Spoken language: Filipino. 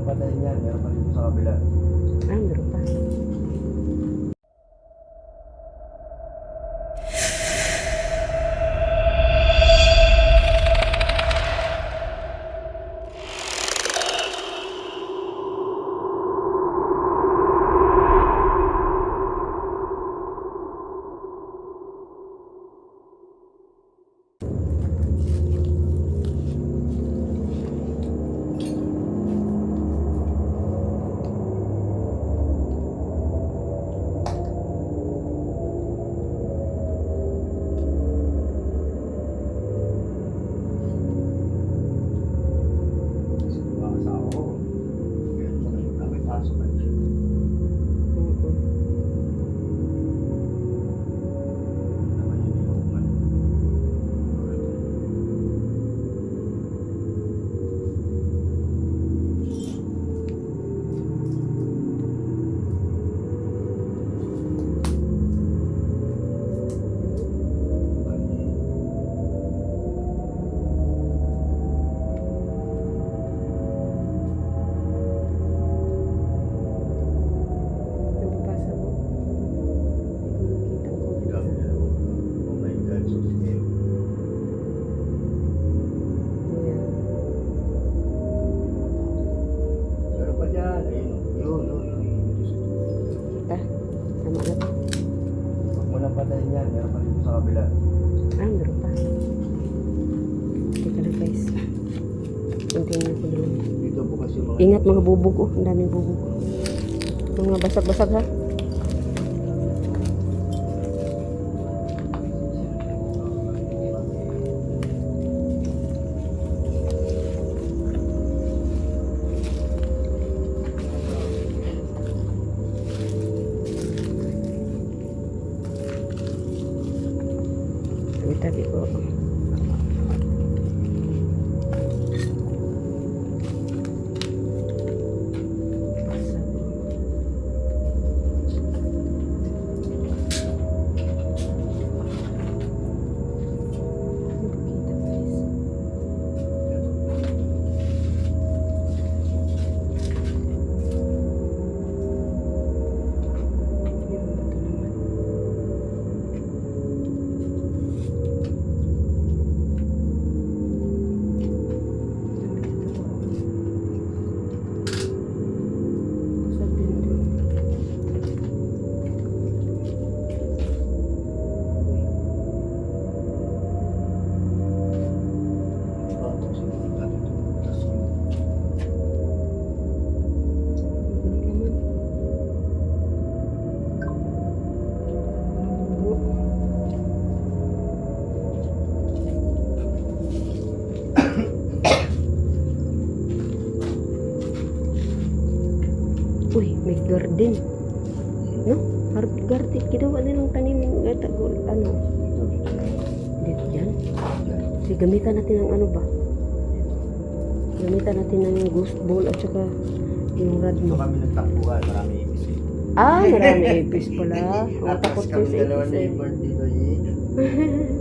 nang patayin yan, meron pa dito sa kabila. Ah, meron pa. Patayin yan, meron pa dito sa kabila. Ah, meron pa. Teka lang guys. Continue ko lang. Dito po kasi mga... Ingat mga bubog oh. Ang daming bubog. Mga basag-basag ha. Tabi ko. Uy, may garden. No? Garden. Ginawa nilang tanim ng ano? Dito dyan. Kasi gamitan natin ng ano ba? Gamitan natin ng ghost ball at saka yung rad Dito mo. kami nagtakbuhan, marami ipis eh. Ah, marami ipis pala. Tapos Takot ko kami sa dalawa ipis ni eh. Ibon dito eh.